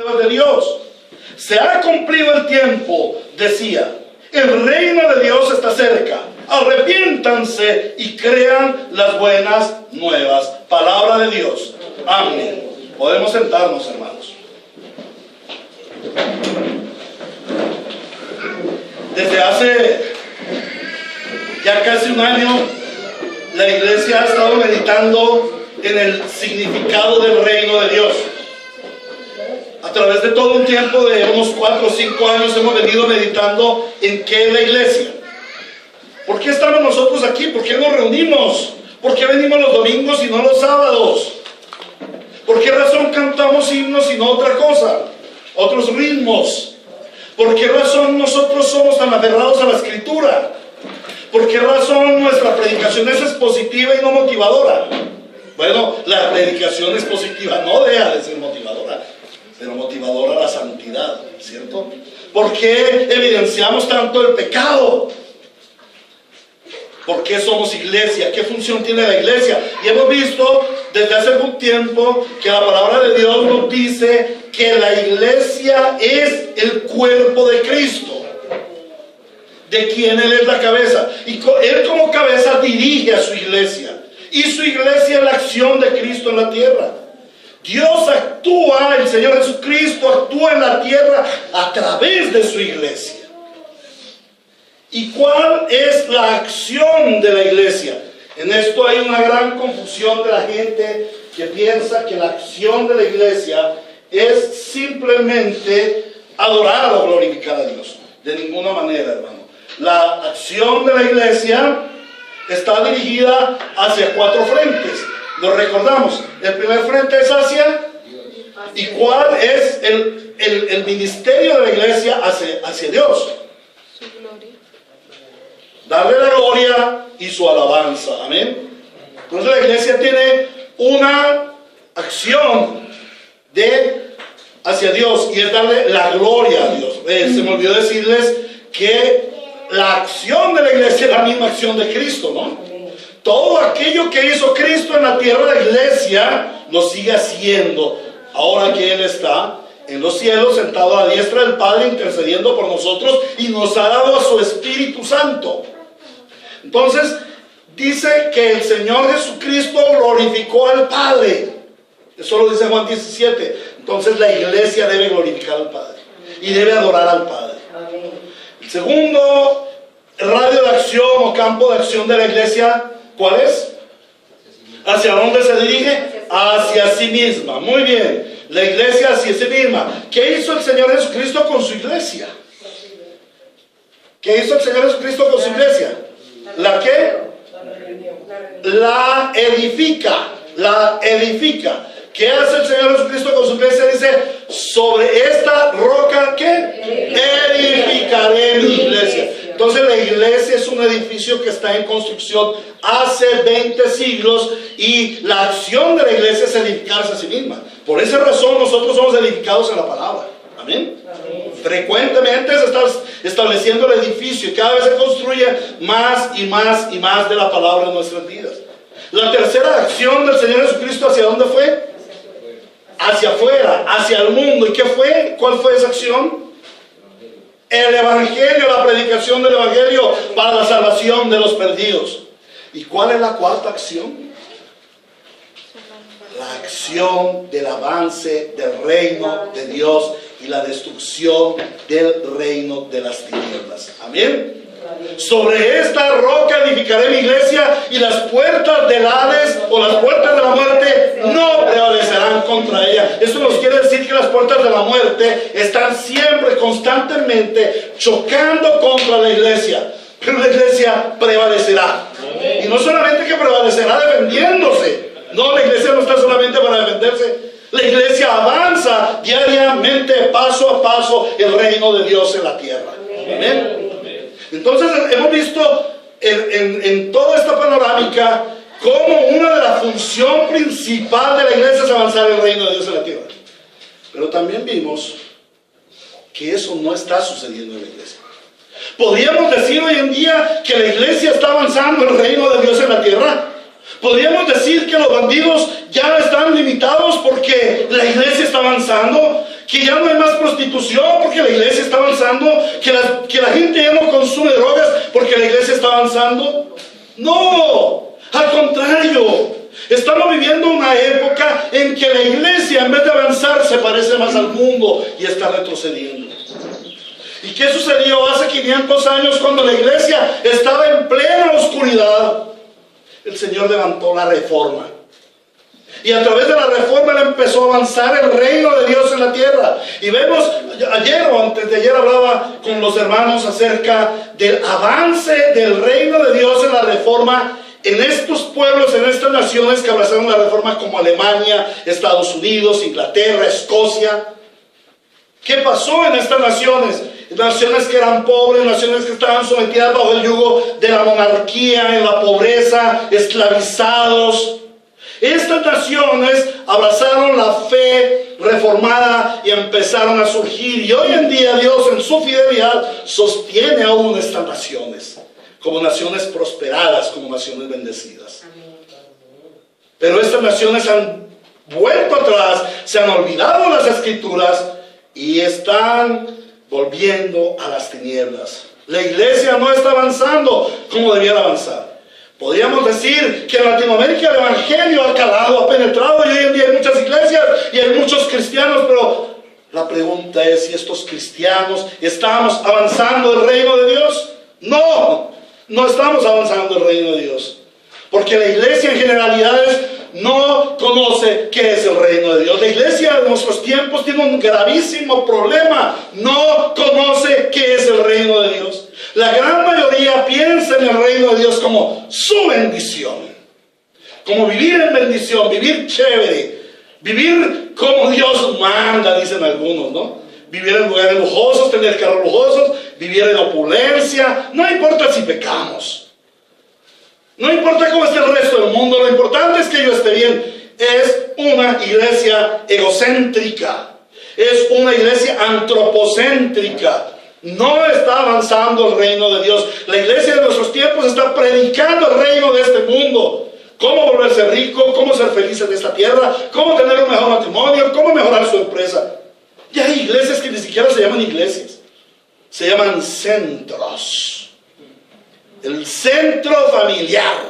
de Dios. Se ha cumplido el tiempo, decía. El reino de Dios está cerca. Arrepiéntanse y crean las buenas nuevas. Palabra de Dios. Amén. Podemos sentarnos, hermanos. Desde hace ya casi un año, la iglesia ha estado meditando en el significado del reino de Dios. A través de todo un tiempo de unos 4 o 5 años hemos venido meditando en qué es la iglesia. ¿Por qué estamos nosotros aquí? ¿Por qué nos reunimos? ¿Por qué venimos los domingos y no los sábados? ¿Por qué razón cantamos himnos y no otra cosa? Otros ritmos. ¿Por qué razón nosotros somos tan aferrados a la escritura? ¿Por qué razón nuestra predicación es expositiva y no motivadora? Bueno, la predicación expositiva no deja de ser motivadora, pero motivadora a la santidad, ¿cierto? ¿Por qué evidenciamos tanto el pecado? ¿Por qué somos iglesia? ¿Qué función tiene la iglesia? Y hemos visto desde hace algún tiempo que la palabra de Dios nos dice que la iglesia es el cuerpo de Cristo, de quien Él es la cabeza. Y Él como cabeza dirige a su iglesia. Y su iglesia es la acción de Cristo en la tierra. Dios actúa, el Señor Jesucristo actúa en la tierra a través de su iglesia. ¿Y cuál es la acción de la iglesia? En esto hay una gran confusión de la gente que piensa que la acción de la iglesia es simplemente adorar o glorificar a Dios. De ninguna manera, hermano. La acción de la iglesia está dirigida hacia 4 frentes. Lo recordamos. El primer frente es hacia. ¿Y cuál es el ministerio de la iglesia hacia Dios? Su gloria. Darle la gloria y su alabanza. Amén. Entonces la iglesia tiene una acción hacia Dios y es darle la gloria a Dios. Se me olvidó decirles que la acción de la iglesia es la misma acción de Cristo, ¿no? Todo aquello que hizo Cristo en la tierra, la iglesia lo sigue haciendo. Ahora que Él está en los cielos, sentado a la diestra del Padre, intercediendo por nosotros, y nos ha dado a su Espíritu Santo. Entonces, dice que el Señor Jesucristo glorificó al Padre. Eso lo dice Juan 17. Entonces la iglesia debe glorificar al Padre y debe adorar al Padre. El segundo radio de acción o campo de acción de la iglesia, ¿cuál es? ¿Hacia dónde se dirige? Hacia sí misma. Muy bien. La iglesia hacia sí misma. ¿Qué hizo el Señor Jesucristo con su iglesia? ¿Qué hizo el Señor Jesucristo con su iglesia? ¿La qué? La edifica. La edifica. ¿Qué hace el Señor Jesucristo con su iglesia? Dice, sobre esta roca, ¿qué? Edificaré mi iglesia. Entonces la iglesia es un edificio que está en construcción hace 20 siglos y la acción de la iglesia es edificarse a sí misma. Por esa razón nosotros somos edificados en la palabra. Amén. Frecuentemente se está estableciendo el edificio y cada vez se construye más y más y más de la palabra en nuestras vidas. La tercera acción del Señor Jesucristo, ¿hacia dónde fue? Hacia afuera, hacia el mundo. ¿Y qué fue? ¿Cuál fue esa acción? El evangelio, la predicación del evangelio para la salvación de los perdidos. ¿Y cuál es la cuarta acción? La acción del avance del reino de Dios y la destrucción del reino de las tinieblas. Amén. Sobre esta roca edificaré mi iglesia y las puertas del Hades o las puertas de la muerte no prevalecerán contra ella. Esto nos quiere decir que las puertas de la muerte están siempre, constantemente chocando contra la iglesia. Pero la iglesia prevalecerá. Y no solamente que prevalecerá defendiéndose. No, la iglesia no está solamente para defenderse. La iglesia avanza diariamente, paso a paso, el reino de Dios en la tierra. Amén. Entonces hemos visto en toda esta panorámica cómo una de las funciones principales de la iglesia es avanzar el reino de Dios en la tierra. Pero también vimos que eso no está sucediendo en la iglesia. ¿Podríamos decir hoy en día que la iglesia está avanzando el reino de Dios en la tierra? ¿Podríamos decir que los bandidos ya no están limitados porque la iglesia está avanzando? que ya no hay más prostitución porque la iglesia está avanzando, que la gente ya no consume drogas porque la iglesia está avanzando. No, al contrario, estamos viviendo una época en que la iglesia, en vez de avanzar, se parece más al mundo y está retrocediendo. ¿Y qué sucedió hace 500 años cuando la iglesia estaba en plena oscuridad? El Señor levantó la reforma. Y a través de la reforma Él empezó a avanzar el reino de Dios en la tierra. Y vemos, ayer o antes de ayer hablaba con los hermanos acerca del avance del reino de Dios en la reforma en estos pueblos, en estas naciones que abrazaron la reforma, como Alemania, Estados Unidos, Inglaterra, Escocia. ¿Qué pasó en estas naciones? Naciones que eran pobres, naciones que estaban sometidas bajo el yugo de la monarquía, en la pobreza, esclavizados. Estas naciones abrazaron la fe reformada y empezaron a surgir. Y hoy en día Dios, en su fidelidad, sostiene aún estas naciones como naciones prosperadas, como naciones bendecidas. Pero estas naciones han vuelto atrás, se han olvidado las Escrituras y están volviendo a las tinieblas. La iglesia no está avanzando como debiera avanzar. Podríamos decir que en Latinoamérica el evangelio ha calado, ha penetrado, y hoy en día hay muchas iglesias y hay muchos cristianos, pero la pregunta es si estos cristianos estamos avanzando el reino de Dios. No estamos avanzando el reino de Dios, porque la iglesia en generalidades no conoce qué es el reino de Dios. La iglesia de nuestros tiempos tiene un gravísimo problema: no conoce qué es el reino de Dios. La gran mayoría piensa en el reino de Dios como su bendición, como vivir en bendición, vivir chévere, vivir como Dios manda, dicen algunos, ¿no? Vivir en lugares lujosos, tener carros lujosos, vivir en opulencia. No importa si pecamos, no importa cómo esté el resto del mundo, lo importante es que yo esté bien. Es una iglesia egocéntrica, es una iglesia antropocéntrica. No está avanzando el reino de Dios. La iglesia de nuestros tiempos está predicando el reino de este mundo. Cómo volverse rico, cómo ser feliz en esta tierra, cómo tener un mejor matrimonio, cómo mejorar su empresa. Y hay iglesias que ni siquiera se llaman iglesias, se llaman centros. El centro familiar,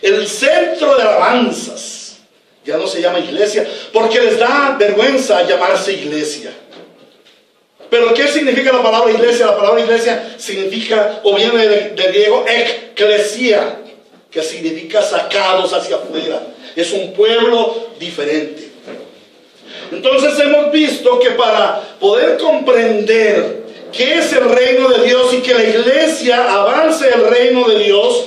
el centro de alabanzas, ya no se llama iglesia, porque les da vergüenza llamarse iglesia. Pero ¿qué significa la palabra iglesia? La palabra iglesia significa, o viene del griego eklesia, que significa sacados hacia afuera. Es un pueblo diferente. Entonces hemos visto que para poder comprender qué es el reino de Dios y que la iglesia avance el reino de Dios,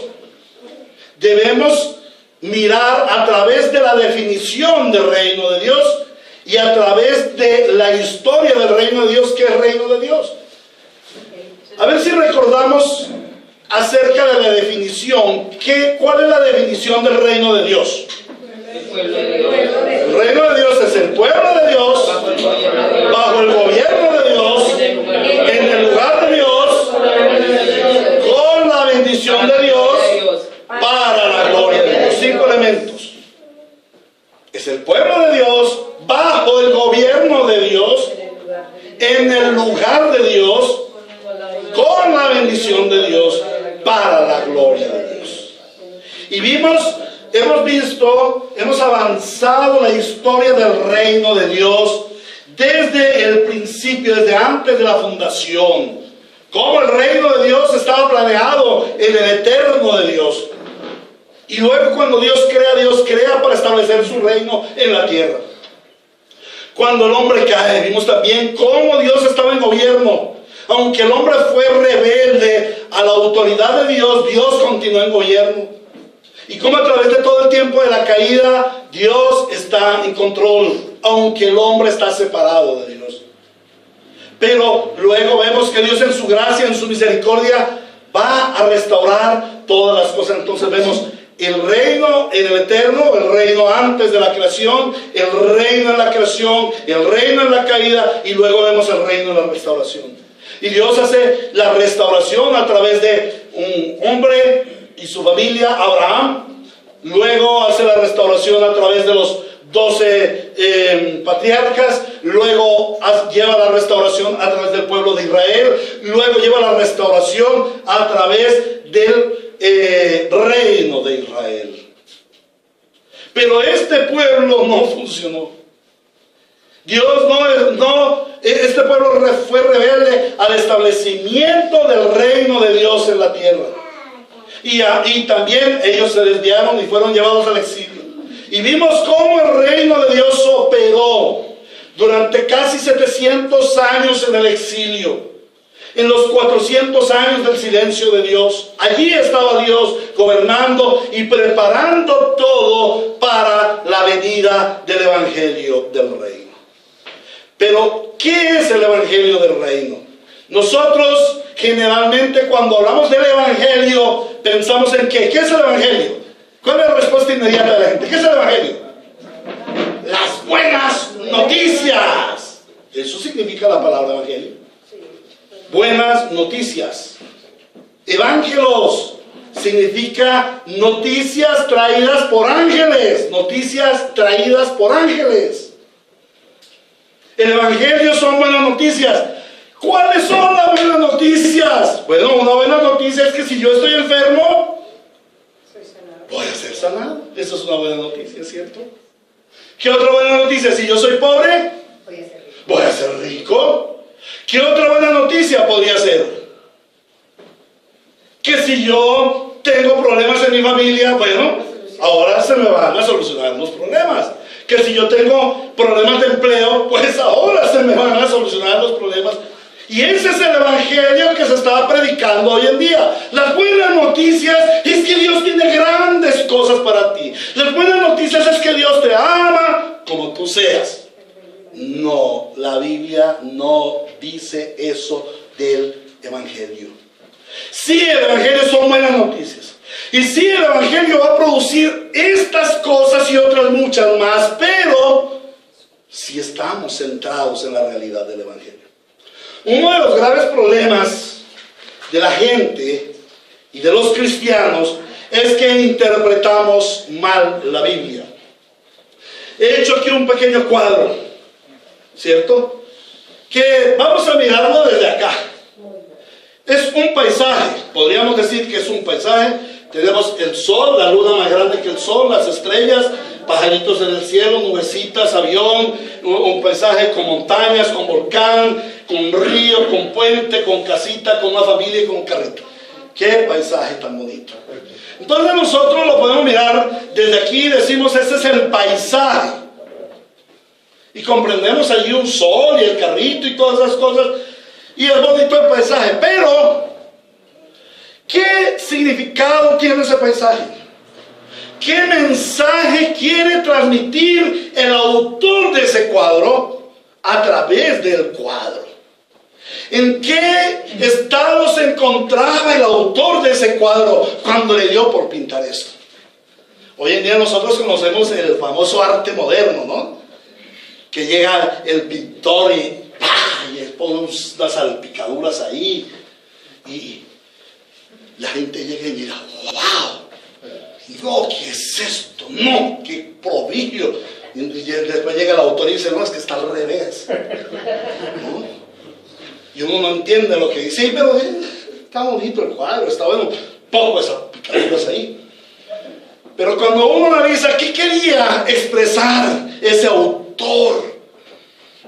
debemos mirar a través de la definición del reino de Dios y a través de la historia del reino de Dios. ¿Qué es reino de Dios? A ver si recordamos acerca de la definición. ¿Cuál es la definición del reino de Dios? El reino de Dios es el pueblo de Dios, bajo el gobierno de Dios, en el lugar de Dios, con la bendición de Dios, para la gloria de Dios. 5 elementos. Es el pueblo de Dios, bajo el gobierno de Dios, en el lugar de Dios, con la bendición de Dios, para la gloria de Dios. Y hemos avanzado la historia del reino de Dios desde el principio, desde antes de la fundación. Cómo el reino de Dios estaba planeado en el eterno de Dios. Y luego cuando Dios crea para establecer su reino en la tierra. Cuando el hombre cae, vimos también cómo Dios estaba en gobierno. Aunque el hombre fue rebelde a la autoridad de Dios, Dios continuó en gobierno. Y cómo a través de todo el tiempo de la caída, Dios está en control, aunque el hombre está separado de Dios. Pero luego vemos que Dios en su gracia, en su misericordia, va a restaurar todas las cosas. Entonces vemos el reino en el eterno, el reino antes de la creación, el reino en la creación, el reino en la caída, y luego vemos el reino en la restauración. Y Dios hace la restauración a través de un hombre y su familia, Abraham. Luego hace la restauración a través de los 12 patriarcas. Luego lleva la restauración a través del pueblo de Israel, luego lleva la restauración a través del reino de Israel. Pero este pueblo no funcionó. Este pueblo fue rebelde al establecimiento del reino de Dios en la tierra. Y también ellos se desviaron y fueron llevados al exilio. Y vimos cómo el reino de Dios operó durante casi 700 años en el exilio. En los 400 años del silencio de Dios, allí estaba Dios gobernando y preparando todo para la venida del evangelio del reino. Pero, ¿qué es el evangelio del reino? Nosotros generalmente cuando hablamos del evangelio pensamos en ¿qué? ¿Qué es el evangelio? ¿Cuál es la respuesta inmediata de la gente? ¿Qué es el evangelio? Las buenas noticias. Eso significa la palabra evangelio. Buenas noticias. Evangelos significa noticias traídas por ángeles. Noticias traídas por ángeles. El evangelio son buenas noticias. ¿Cuáles son las buenas noticias? Bueno, una buena noticia es que si yo estoy enfermo, voy a ser sanado. Esa es una buena noticia, ¿cierto? ¿Qué otra buena noticia? Si yo soy pobre, voy a ser rico. ¿Qué otra buena noticia podría ser? Que si yo tengo problemas en mi familia, bueno, ahora se me van a solucionar los problemas. Que si yo tengo problemas de empleo, pues ahora se me van a solucionar los problemas. Y ese es el evangelio que se está predicando hoy en día. Las buenas noticias es que Dios tiene grandes cosas para ti. Las buenas noticias es que Dios te ama como tú seas. No, la Biblia no dice eso del evangelio. Sí, el evangelio son buenas noticias. Y sí, el evangelio va a producir estas cosas y otras muchas más, pero si estamos centrados en la realidad del evangelio. Uno de los graves problemas de la gente y de los cristianos es que interpretamos mal la Biblia. He hecho aquí un pequeño cuadro, ¿cierto? Que vamos a mirarlo desde acá. Es un paisaje, podríamos decir que es un paisaje. Tenemos el sol, la luna más grande que el sol, las estrellas, pajaritos en el cielo, nubecitas, avión, un paisaje con montañas, con volcán, con río, con puente, con casita, con una familia y con un carrito. ¡Qué paisaje tan bonito! Entonces nosotros lo podemos mirar desde aquí y decimos, ese es el paisaje. Y comprendemos allí un sol y el carrito y todas esas cosas. Y es bonito el paisaje. Pero, ¿qué significado tiene ese paisaje? ¿Qué mensaje quiere transmitir el autor de ese cuadro a través del cuadro? ¿En qué estado se encontraba el autor de ese cuadro cuando le dio por pintar eso? Hoy en día nosotros conocemos el famoso arte moderno, ¿no? Que llega el pintor y pone unas salpicaduras ahí y la gente llega y mira, ¡wow! No, ¿qué es esto? No, qué prodigio. Y después llega el autor y dice, no, es que está al revés, ¿no? Y uno no entiende lo que dice. Sí, pero está bonito el cuadro, está bueno, poco esas picaduras ahí. Pero cuando uno analiza qué quería expresar ese autor,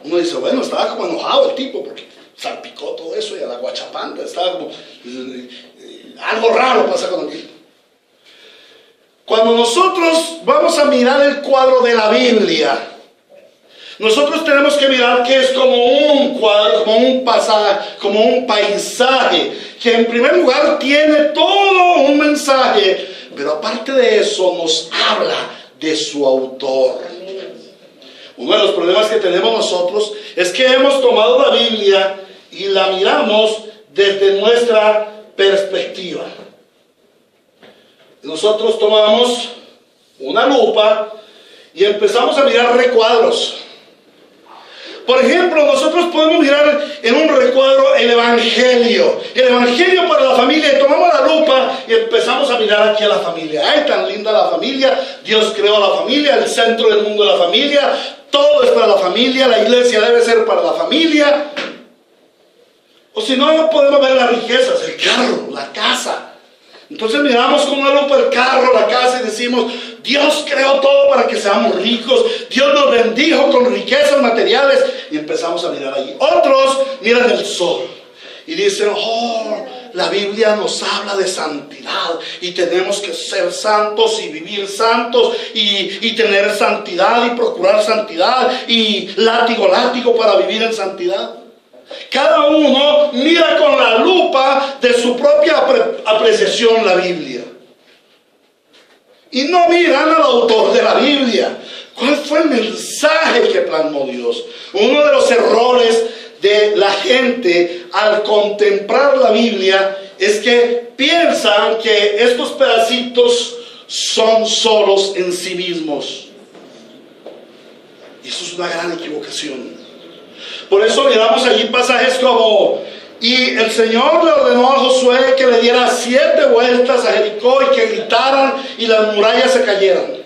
uno dice, bueno, estaba como enojado el tipo porque salpicó todo eso y a la guachapanda, estaba como algo raro pasa con él. Cuando nosotros vamos a mirar el cuadro de la Biblia, nosotros tenemos que mirar que es como un cuadro, como un pasaje, como un paisaje, que en primer lugar tiene todo un mensaje, pero aparte de eso nos habla de su autor. Uno de los problemas que tenemos nosotros es que hemos tomado la Biblia y la miramos desde nuestra perspectiva. Nosotros tomamos una lupa y empezamos a mirar recuadros. Por ejemplo, nosotros podemos mirar en un recuadro el Evangelio para la familia, y tomamos la lupa y empezamos a mirar aquí a la familia. ¡Ay, tan linda la familia! Dios creó a la familia, el centro del mundo de la familia. todo es para la familia, la iglesia debe ser para la familia. O si no, no podemos ver las riquezas, el carro, la casa. Entonces miramos con una lupa el carro, la casa y decimos, Dios creó todo para que seamos ricos, Dios nos bendijo con riquezas materiales, y empezamos a mirar allí. Otros miran el sol y dicen, oh, la Biblia nos habla de santidad y tenemos que ser santos y vivir santos y tener santidad y procurar santidad y látigo para vivir en santidad. Cada uno mira con la lupa de su propia apreciación la Biblia y no miran al autor de la Biblia. ¿Cuál fue el mensaje que plasmó Dios? Uno de los errores de la gente al contemplar la Biblia es que piensan que estos pedacitos son solos en sí mismos. Y eso es una gran equivocación. Por eso miramos allí pasajes como, y el Señor le ordenó a Josué que le diera 7 vueltas a Jericó y que gritaran y las murallas se cayeran.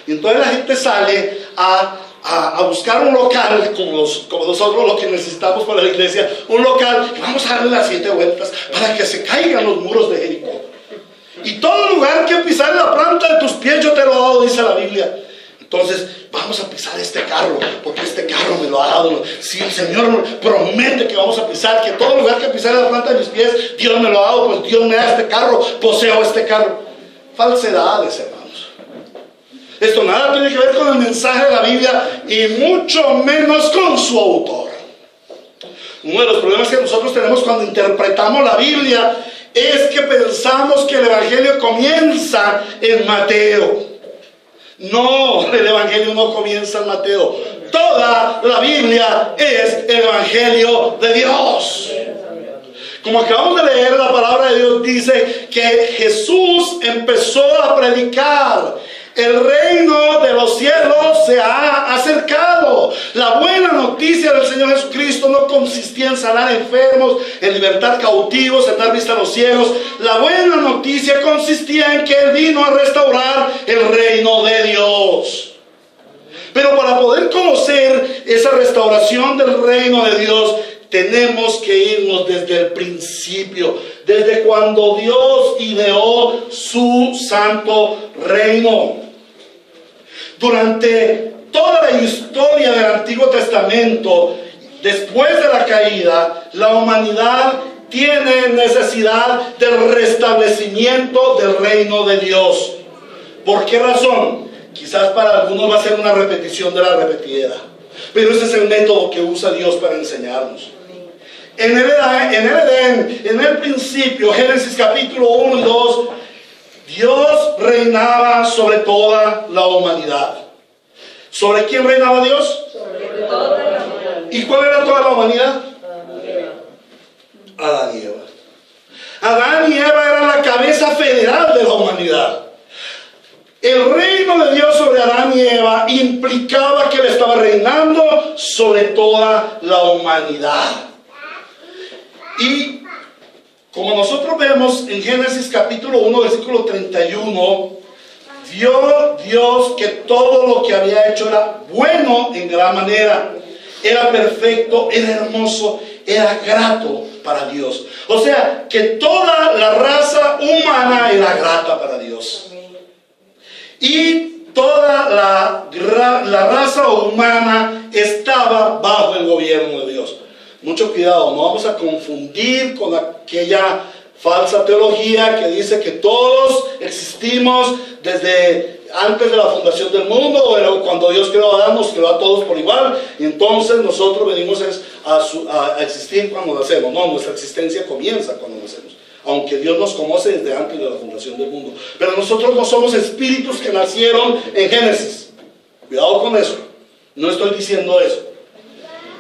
Y entonces la gente sale a buscar un local, como nosotros lo que necesitamos para la iglesia, un local, y vamos a darle las 7 vueltas para que se caigan los muros de Jericó. Y todo lugar que pisar en la planta de tus pies yo te lo he dado, dice la Biblia. Entonces, vamos a pisar este carro, porque este carro me lo ha dado. Si el Señor promete que vamos a pisar, que todo lugar que pisar en la planta de mis pies, Dios me lo ha dado, pues Dios me da este carro, poseo este carro. Falsedades, hermanos. Esto nada tiene que ver con el mensaje de la Biblia y mucho menos con su autor. Uno de los problemas que nosotros tenemos cuando interpretamos la Biblia es que pensamos que el Evangelio comienza en Mateo. No, el Evangelio no comienza en Mateo. Toda la Biblia es el Evangelio de Dios. Como acabamos de leer, la palabra de Dios dice que Jesús empezó a predicar: el reino de los cielos se ha acercado. La buena noticia del Señor Jesucristo no consistía en sanar enfermos, en libertar cautivos, en dar vista a los ciegos. La buena noticia consistía en que Él vino a restaurar el reino de Dios. Pero para poder conocer esa restauración del reino de Dios, tenemos que irnos desde el principio, desde cuando Dios ideó su santo reino. Durante toda la historia del Antiguo Testamento, después de la caída, la humanidad tiene necesidad del restablecimiento del reino de Dios. ¿Por qué razón? Quizás para algunos va a ser una repetición de la repetidera, pero ese es el método que usa Dios para enseñarnos. En el Edén, en el principio, Génesis capítulo 1 y 2, Dios reinaba sobre toda la humanidad. ¿Sobre quién reinaba Dios? Sobre toda la humanidad. ¿Y cuál era toda la humanidad? Adán y Eva. Adán y Eva eran la cabeza federal de la humanidad. El reino de Dios sobre Adán y Eva implicaba que Él estaba reinando sobre toda la humanidad. Y como nosotros vemos en Génesis capítulo 1, versículo 31, vio Dios que todo lo que había hecho era bueno en gran manera. Era perfecto, era hermoso, era grato para Dios. O sea, que toda la raza humana era grata para Dios. Y toda la raza humana estaba bajo el gobierno de Dios. Mucho cuidado, no vamos a confundir con aquella falsa teología que dice que todos existimos desde antes de la fundación del mundo, o cuando Dios creó a Adán, nos creó a todos por igual, y entonces nosotros venimos a existir cuando nacemos. No, nuestra existencia comienza cuando nacemos, aunque Dios nos conoce desde antes de la fundación del mundo. Pero nosotros no somos espíritus que nacieron en Génesis. Cuidado con eso, no estoy diciendo eso.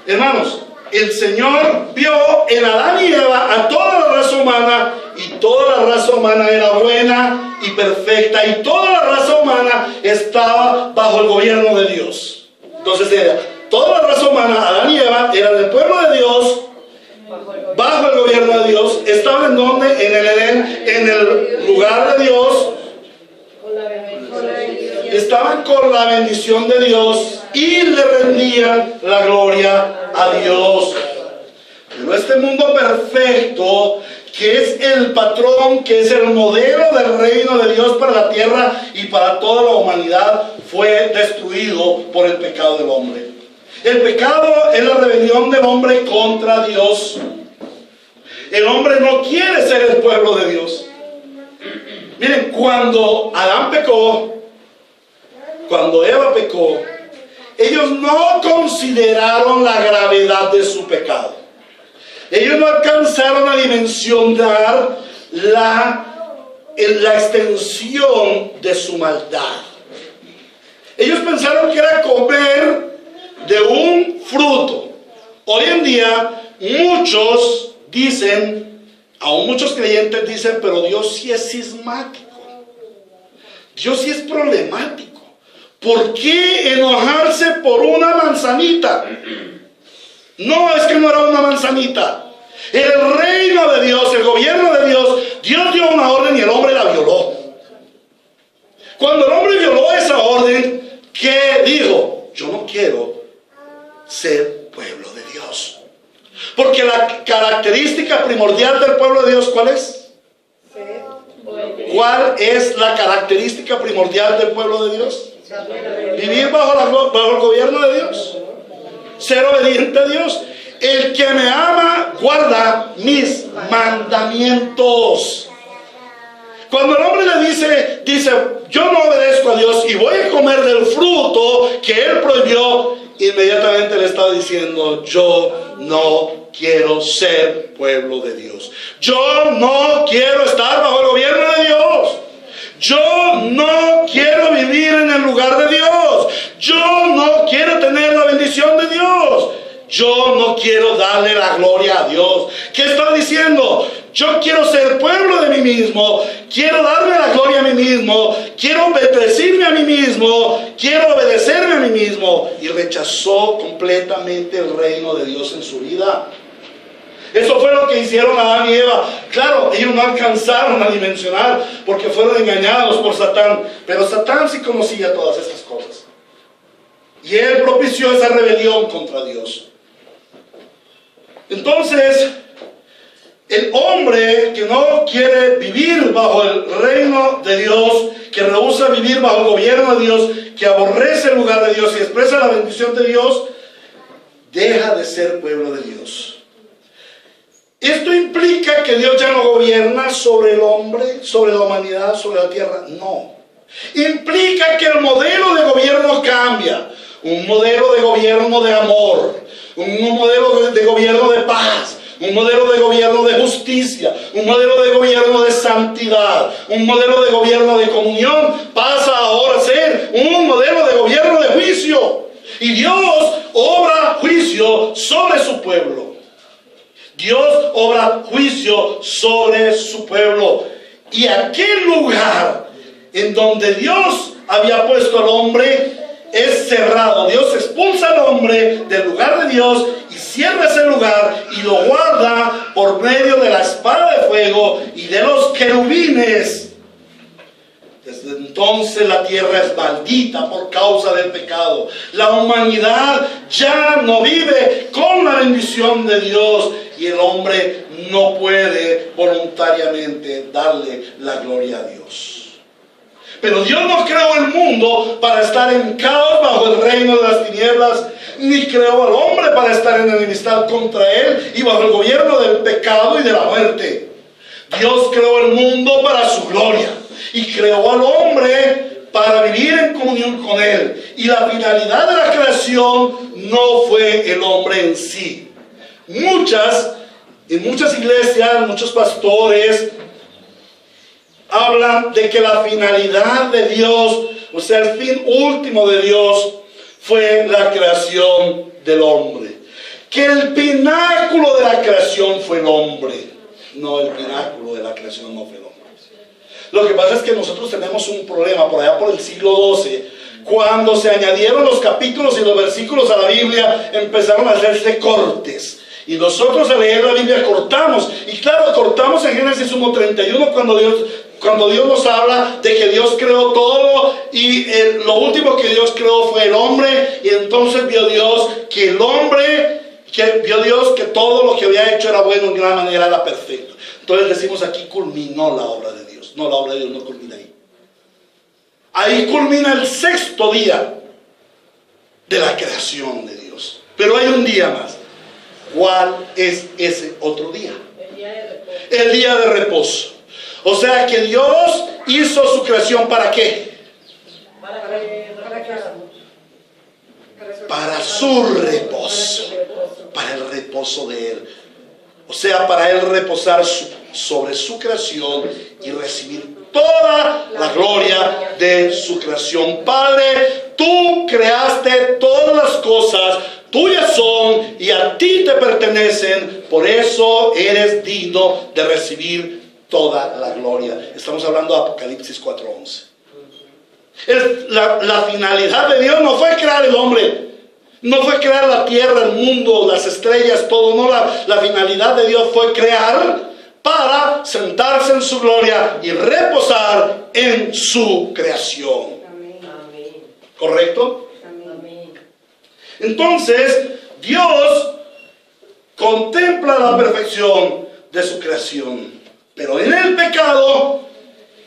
Hermanos, el Señor vio en Adán y Eva a toda la raza humana, y toda la raza humana era buena y perfecta, y toda la raza humana estaba bajo el gobierno de Dios. Entonces era toda la raza humana, Adán y Eva, eran el pueblo de Dios, bajo el gobierno de Dios. Estaban en donde, en el Edén, en el lugar de Dios, estaban con la bendición de Dios. y le rendían la gloria a Dios. Pero este mundo perfecto, que es el patrón, que es el modelo del reino de Dios para la tierra y para toda la humanidad, fue destruido por el pecado del hombre. El pecado es la rebelión del hombre contra Dios. El hombre no quiere ser el pueblo de Dios. Miren, cuando Adán pecó, cuando Eva pecó, ellos no consideraron la gravedad de su pecado. Ellos no alcanzaron a dimensionar la extensión de su maldad. Ellos pensaron que era comer de un fruto. Hoy en día muchos dicen, aún muchos creyentes dicen, pero Dios sí es cismático. Dios sí es problemático. ¿Por qué enojarse por una manzanita? No, es que no era una manzanita. El reino de Dios, el gobierno de Dios, Dios dio una orden y el hombre la violó. Cuando el hombre violó esa orden, ¿qué dijo? Yo no quiero ser pueblo de Dios. Porque la característica primordial del pueblo de Dios, ¿cuál es? ¿Cuál es la característica primordial del pueblo de Dios? Vivir bajo el gobierno de Dios. Ser obediente a Dios. El que me ama guarda mis mandamientos. Cuando el hombre le dice, yo no obedezco a Dios y voy a comer del fruto que Él prohibió, inmediatamente le está diciendo, yo no quiero ser pueblo de Dios. Yo no quiero estar bajo el gobierno de Dios. Yo no quiero vivir en el lugar de Dios. Yo no quiero tener la bendición de Dios. Yo no quiero darle la gloria a Dios. ¿Qué está diciendo? Yo quiero ser pueblo de mí mismo. Quiero darle la gloria a mí mismo. Quiero bendecirme a mí mismo. Quiero obedecerme a mí mismo. Y rechazó completamente el reino de Dios en su vida. Eso fue lo que hicieron Adán y Eva. Claro, ellos no alcanzaron a dimensionar porque fueron engañados por Satán. Pero Satán sí conocía todas estas cosas. Y él propició esa rebelión contra Dios. Entonces, el hombre que no quiere vivir bajo el reino de Dios, que rehúsa vivir bajo el gobierno de Dios, que aborrece el lugar de Dios y expresa la bendición de Dios, deja de ser pueblo de Dios. ¿Esto implica que Dios ya no gobierna sobre el hombre, sobre la humanidad, sobre la tierra? No. Implica que el modelo de gobierno cambia. Un modelo de gobierno de amor, un modelo de gobierno de paz, un modelo de gobierno de justicia, un modelo de gobierno de santidad, un modelo de gobierno de comunión, pasa ahora a ser un modelo de gobierno de juicio. Y Dios obra juicio sobre su pueblo. Dios obra juicio sobre su pueblo. Y aquel lugar en donde Dios había puesto al hombre es cerrado. Dios expulsa al hombre del lugar de Dios y cierra ese lugar y lo guarda por medio de la espada de fuego y de los querubines. Desde entonces la tierra es maldita por causa del pecado. La humanidad ya no vive con la bendición de Dios y el hombre no puede voluntariamente darle la gloria a Dios. Pero Dios no creó el mundo para estar en caos bajo el reino de las tinieblas, ni creó al hombre para estar en enemistad contra él y bajo el gobierno del pecado y de la muerte. Dios creó el mundo para su gloria y creó al hombre para vivir en comunión con él. Y la finalidad de la creación no fue el hombre en sí. En muchas iglesias, muchos pastores hablan de que la finalidad de Dios, o sea, el fin último de Dios, fue la creación del hombre. Que el pináculo de la creación fue el hombre. No, el pináculo de la creación no fue el hombre. Lo que pasa es que nosotros tenemos un problema por allá por el siglo XII. Cuando se añadieron los capítulos y los versículos a la Biblia, empezaron a hacerse cortes. Y nosotros al leer la Biblia cortamos. Y claro, cortamos en Génesis 1:31 cuando Dios Cuando Dios nos habla de que Dios creó todo y lo último que Dios creó fue el hombre, y entonces vio Dios que todo lo que había hecho era bueno, de una manera era perfecto. Entonces decimos aquí culminó la obra de Dios. No, la obra de Dios no culmina ahí. Ahí culmina el 6º día de la creación de Dios. Pero hay un día más. ¿Cuál es ese otro día? El día de reposo. O sea que Dios hizo su creación ¿para qué? Para su reposo. Para el reposo de Él. O sea, para Él reposar sobre su creación y recibir toda la gloria de su creación. Padre, tú creaste todas las cosas, tuyas son y a ti te pertenecen, por eso eres digno de recibir toda la gloria. Estamos hablando de Apocalipsis 4:11. La finalidad de Dios no fue crear el hombre, no fue crear la tierra, el mundo, las estrellas, todo. No, la finalidad de Dios fue crear para sentarse en su gloria y reposar en su creación. Amén. ¿Correcto? Amén. Entonces, Dios contempla la perfección de su creación. Pero en el pecado,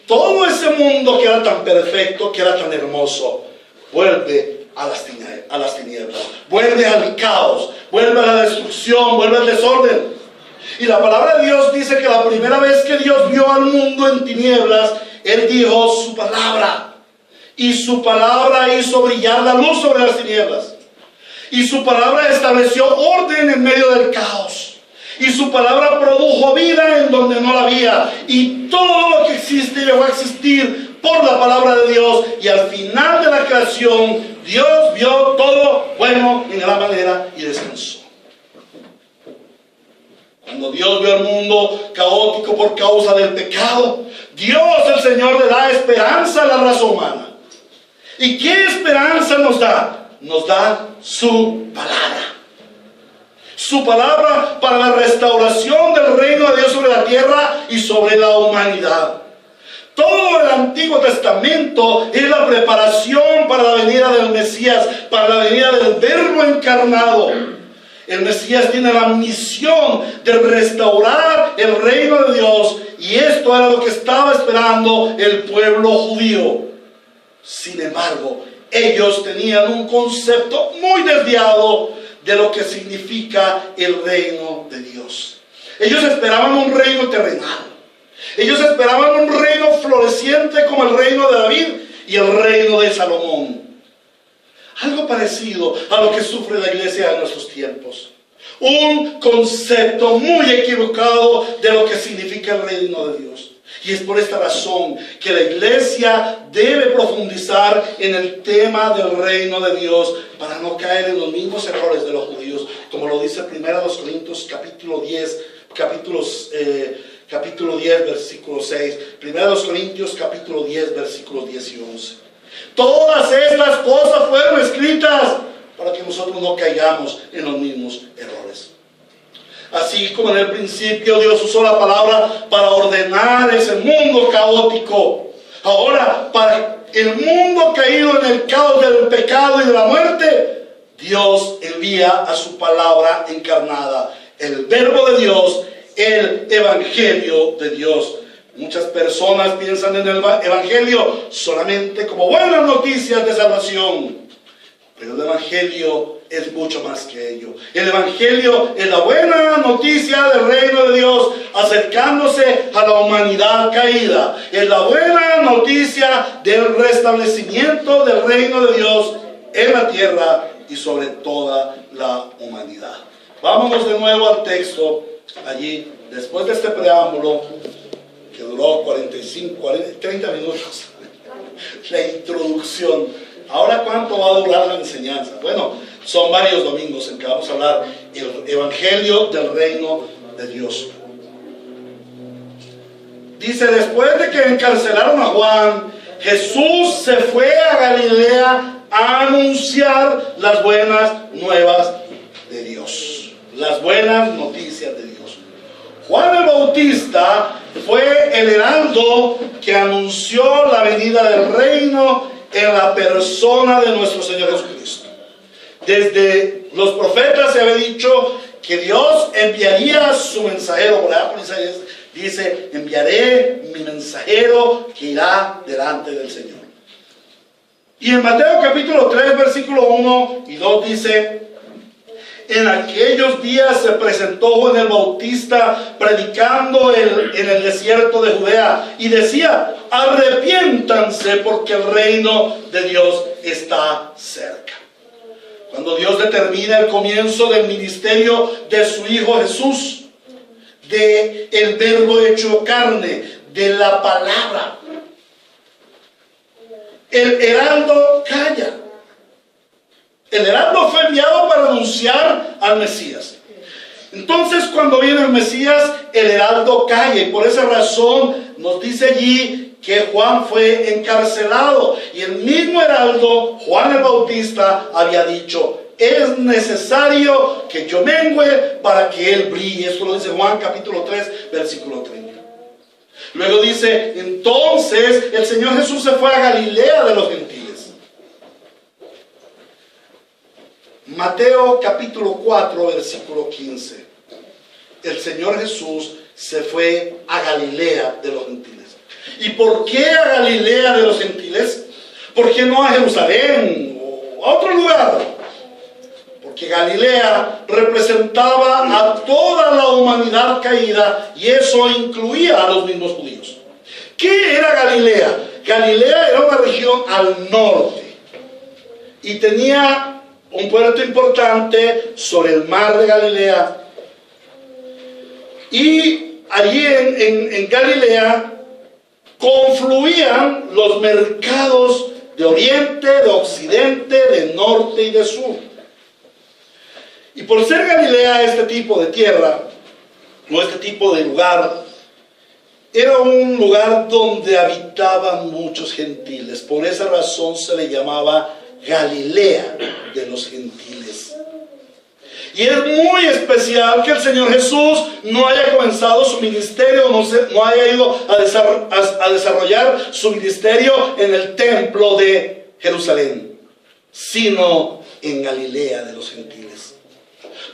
todo ese mundo que era tan perfecto, que era tan hermoso, vuelve a las tinieblas, vuelve al caos, vuelve a la destrucción, vuelve al desorden. Y la palabra de Dios dice que la primera vez que Dios vio al mundo en tinieblas, Él dijo su palabra. Y su palabra hizo brillar la luz sobre las tinieblas. Y su palabra estableció orden en medio del caos. Y su palabra produjo vida en donde no la había. Y todo lo que existe llegó a existir por la palabra de Dios. Y al final de la creación, Dios vio todo bueno en gran manera y descansó. Cuando Dios vio el mundo caótico por causa del pecado, Dios, el Señor, le da esperanza a la raza humana. ¿Y qué esperanza nos da? Nos da su palabra. Su palabra para la restauración del reino de Dios sobre la tierra y sobre la humanidad. Todo el Antiguo Testamento es la preparación para la venida del Mesías, para la venida del Verbo encarnado. El Mesías tiene la misión de restaurar el reino de Dios, y esto era lo que estaba esperando el pueblo judío. Sin embargo, ellos tenían un concepto muy desviado de lo que significa el reino de Dios. Ellos esperaban un reino terrenal. Ellos esperaban un reino floreciente como el reino de David y el reino de Salomón. Algo parecido a lo que sufre la iglesia en nuestros tiempos. Un concepto muy equivocado de lo que significa el reino de Dios. Y es por esta razón que la iglesia debe profundizar en el tema del reino de Dios para no caer en los mismos errores de los judíos, como lo dice 1 Corintios capítulo 10, versículo 6, 1 Corintios capítulo 10, versículos 10 y 11. Todas estas cosas fueron escritas para que nosotros no caigamos en los mismos errores. Así como en el principio Dios usó la palabra para ordenar ese mundo caótico, ahora para el mundo caído en el caos del pecado y de la muerte, Dios envía a su palabra encarnada, el Verbo de Dios, el Evangelio de Dios. Muchas personas piensan en el Evangelio solamente como buenas noticias de salvación, pero el Evangelio es mucho más que ello. El Evangelio es la buena noticia del reino de Dios acercándose a la humanidad caída. Es la buena noticia del restablecimiento del reino de Dios en la tierra y sobre toda la humanidad. Vámonos de nuevo al texto. Allí, después de este preámbulo que duró 30 minutos, la introducción. Ahora, ¿cuánto va a durar la enseñanza? Bueno, son varios domingos en que vamos a hablar el Evangelio del reino de Dios. Dice, después de que encarcelaron a Juan, Jesús se fue a Galilea a anunciar las buenas nuevas de Dios. Las buenas noticias de Dios. Juan el Bautista fue el heraldo que anunció la venida del reino en la persona de nuestro Señor Jesucristo. Desde los profetas se había dicho que Dios enviaría su mensajero. Por allá por Isaías dice: enviaré mi mensajero que irá delante del Señor. Y en Mateo capítulo 3 versículo 1 y 2 dice: en aquellos días se presentó Juan el Bautista predicando en el desierto de Judea y decía: arrepiéntanse porque el reino de Dios está cerca. Cuando Dios determina el comienzo del ministerio de su Hijo Jesús, de el verbo hecho carne, de la palabra, el heraldo calla. El heraldo fue enviado para anunciar al Mesías. Entonces, cuando viene el Mesías, el heraldo calla, y por esa razón nos dice allí que Juan fue encarcelado. Y el mismo heraldo, Juan el Bautista, había dicho: es necesario que yo mengüe para que él brille. Esto lo dice Juan capítulo 3, versículo 30. Luego dice: entonces el Señor Jesús se fue a Galilea de los gentiles. Mateo capítulo 4, versículo 15. El Señor Jesús se fue a Galilea de los gentiles. ¿Y por qué a Galilea de los gentiles? ¿Por qué no a Jerusalén o a otro lugar? Porque Galilea representaba a toda la humanidad caída, y eso incluía a los mismos judíos. ¿Qué era Galilea? Galilea era una región al norte y tenía un puerto importante sobre el mar de Galilea. Y allí en Galilea confluían los mercados de oriente, de occidente, de norte y de sur. Y por ser Galilea este tipo de tierra, o este tipo de lugar, era un lugar donde habitaban muchos gentiles. Por esa razón se le llamaba Galilea de los gentiles. Y es muy especial que el Señor Jesús no haya comenzado su ministerio, no haya ido a desarrollar su ministerio en el templo de Jerusalén, sino en Galilea de los gentiles.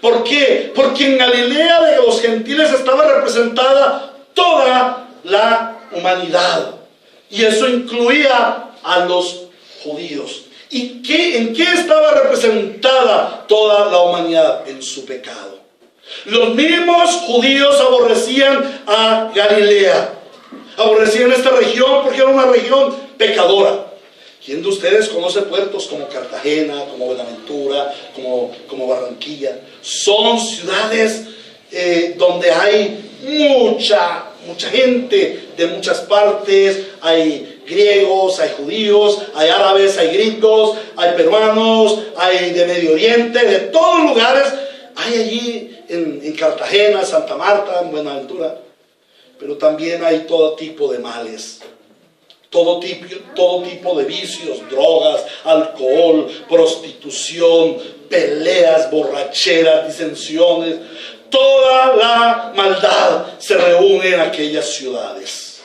¿Por qué? Porque en Galilea de los gentiles estaba representada toda la humanidad, y eso incluía a los judíos. ¿Y en qué estaba representada toda la humanidad? En su pecado. Los mismos judíos aborrecían a Galilea, aborrecían esta región porque era una región pecadora. ¿Quién de ustedes conoce puertos como Cartagena, como Buenaventura, como Barranquilla? Son ciudades donde hay mucha gente de muchas partes. Hay griegos, hay judíos, hay árabes, hay gringos, hay peruanos, hay de Medio Oriente, de todos lugares. Hay allí en Cartagena, Santa Marta, en Buenaventura. Pero también hay todo tipo de males. Todo tipo de vicios, drogas, alcohol, prostitución, peleas, borracheras, disensiones. Toda la maldad se reúne en aquellas ciudades.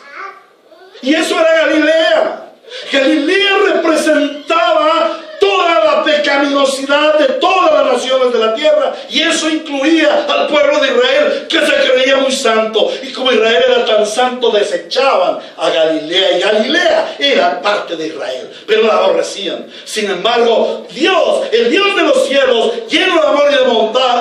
Y eso era Galilea. Galilea representaba toda la pecaminosidad de todas las naciones de la tierra, y eso incluía al pueblo de Israel, que se creía muy santo, y como Israel era tan santo, desechaban a Galilea, y Galilea era parte de Israel, pero la aborrecían. Sin embargo, Dios, el Dios de los cielos, lleno de amor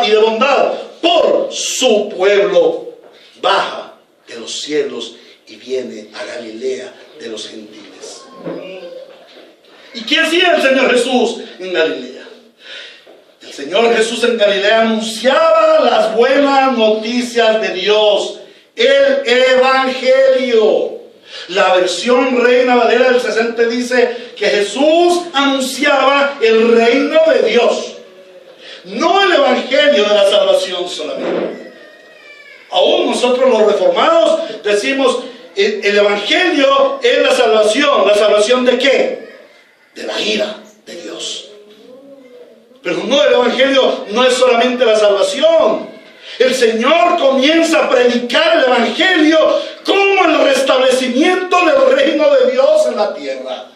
y de bondad por su pueblo, baja de los cielos y viene a Galilea de los gentiles. ¿Y qué hacía el Señor Jesús en Galilea? El Señor Jesús en Galilea anunciaba las buenas noticias de Dios, el Evangelio. La versión Reina Valera del 60 dice que Jesús anunciaba el reino de Dios, no el Evangelio de la salvación solamente. Aún nosotros los reformados decimos el Evangelio es la salvación. ¿La salvación de qué? De la ira de Dios. Pero no, el Evangelio no es solamente la salvación. El Señor comienza a predicar el Evangelio como el restablecimiento del reino de Dios en la tierra.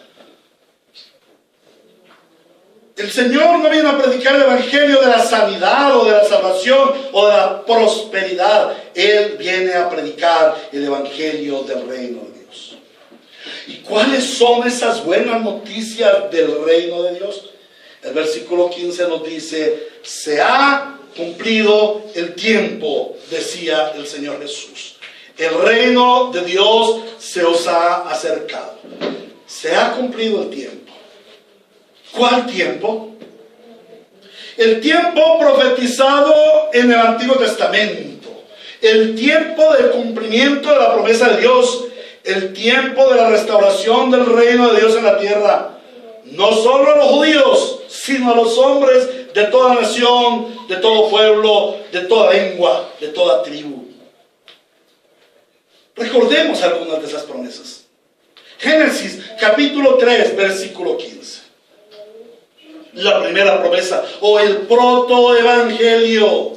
El Señor no viene a predicar el evangelio de la sanidad o de la salvación o de la prosperidad. Él viene a predicar el evangelio del reino de Dios. ¿Y cuáles son esas buenas noticias del reino de Dios? El versículo 15 nos dice: se ha cumplido el tiempo, decía el Señor Jesús. El reino de Dios se os ha acercado. Se ha cumplido el tiempo. ¿Cuál tiempo? El tiempo profetizado en el Antiguo Testamento. El tiempo del cumplimiento de la promesa de Dios. El tiempo de la restauración del reino de Dios en la tierra. No solo a los judíos, sino a los hombres de toda nación, de todo pueblo, de toda lengua, de toda tribu. Recordemos algunas de esas promesas. Génesis capítulo 3, versículo 15. La primera promesa, o el protoevangelio.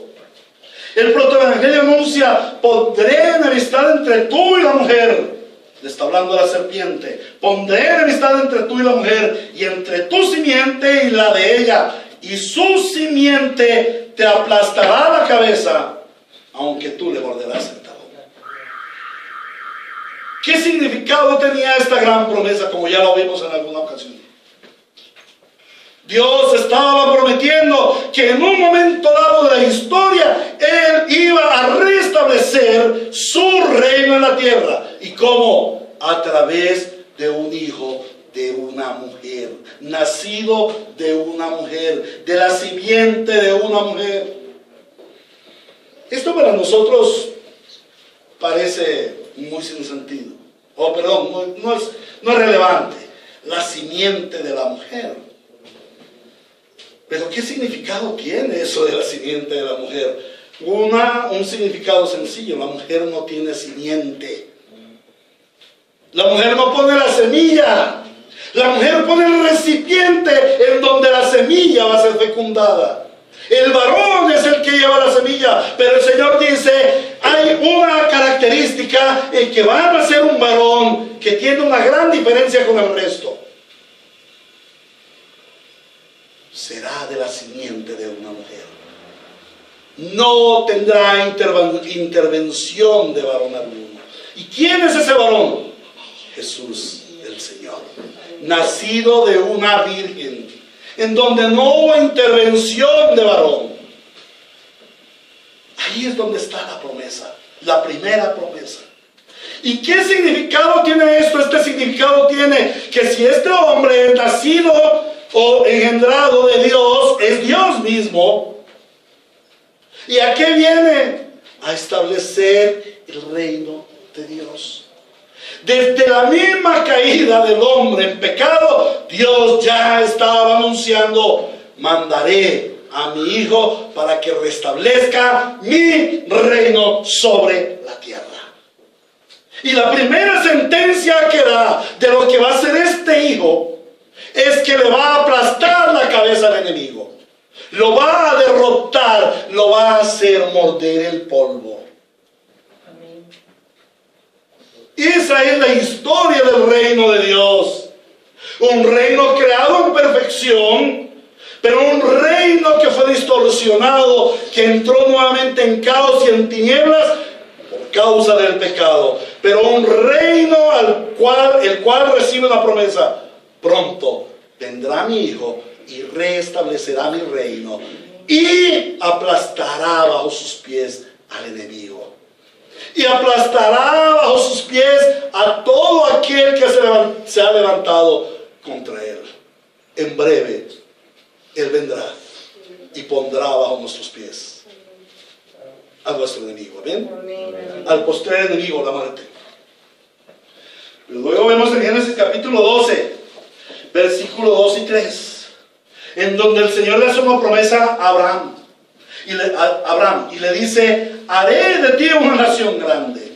El protoevangelio anuncia: pondré enemistad entre tú y la mujer. Le está hablando a la serpiente. Pondré enemistad entre tú y la mujer, y entre tu simiente y la de ella, y su simiente te aplastará la cabeza, aunque tú le morderás el talón. ¿Qué significado tenía esta gran promesa, como ya lo vimos en alguna ocasión? Dios estaba prometiendo que en un momento dado de la historia Él iba a restablecer su reino en la tierra. ¿Y cómo? A través de un hijo de una mujer, nacido de una mujer, de la simiente de una mujer. Esto para nosotros parece muy sin sentido. No es relevante. La simiente de la mujer. Pero ¿qué significado tiene eso de la simiente de la mujer? Un significado sencillo: la mujer no tiene simiente. La mujer no pone la semilla. La mujer pone el recipiente en donde la semilla va a ser fecundada. El varón es el que lleva la semilla, pero el Señor dice: hay una característica en que va a nacer un varón que tiene una gran diferencia con el resto. Será de la simiente de una mujer. No tendrá intervención de varón alguno. ¿Y quién es ese varón? Jesús el Señor, nacido de una virgen, en donde no hubo intervención de varón. Ahí es donde está la promesa, la primera promesa. ¿Y qué significado tiene esto? Este significado tiene que si este hombre es nacido o engendrado de Dios, es Dios mismo. ¿Y a qué viene? A establecer el reino de Dios. Desde la misma caída del hombre en pecado, Dios ya estaba anunciando: mandaré a mi Hijo para que restablezca mi reino sobre la tierra. Y la primera sentencia que da de lo que va a ser este Hijo es que le va a aplastar la cabeza al enemigo. Lo va a derrotar, lo va a hacer morder el polvo. Amén. Esa es la historia del reino de Dios. Un reino creado en perfección, pero un reino que fue distorsionado, que entró nuevamente en caos y en tinieblas por causa del pecado. Pero un reino el cual recibe una promesa: pronto vendrá mi Hijo y restablecerá mi reino y aplastará bajo sus pies al enemigo. Y aplastará bajo sus pies a todo aquel que se ha levantado contra él. En breve, Él vendrá y pondrá bajo nuestros pies a nuestro enemigo. ¿Amén? Al postrer enemigo, la muerte. Luego vemos en Génesis capítulo 12, versículos 2 y 3, en donde el Señor le hace una promesa a Abraham. Y le dice: haré de ti una nación grande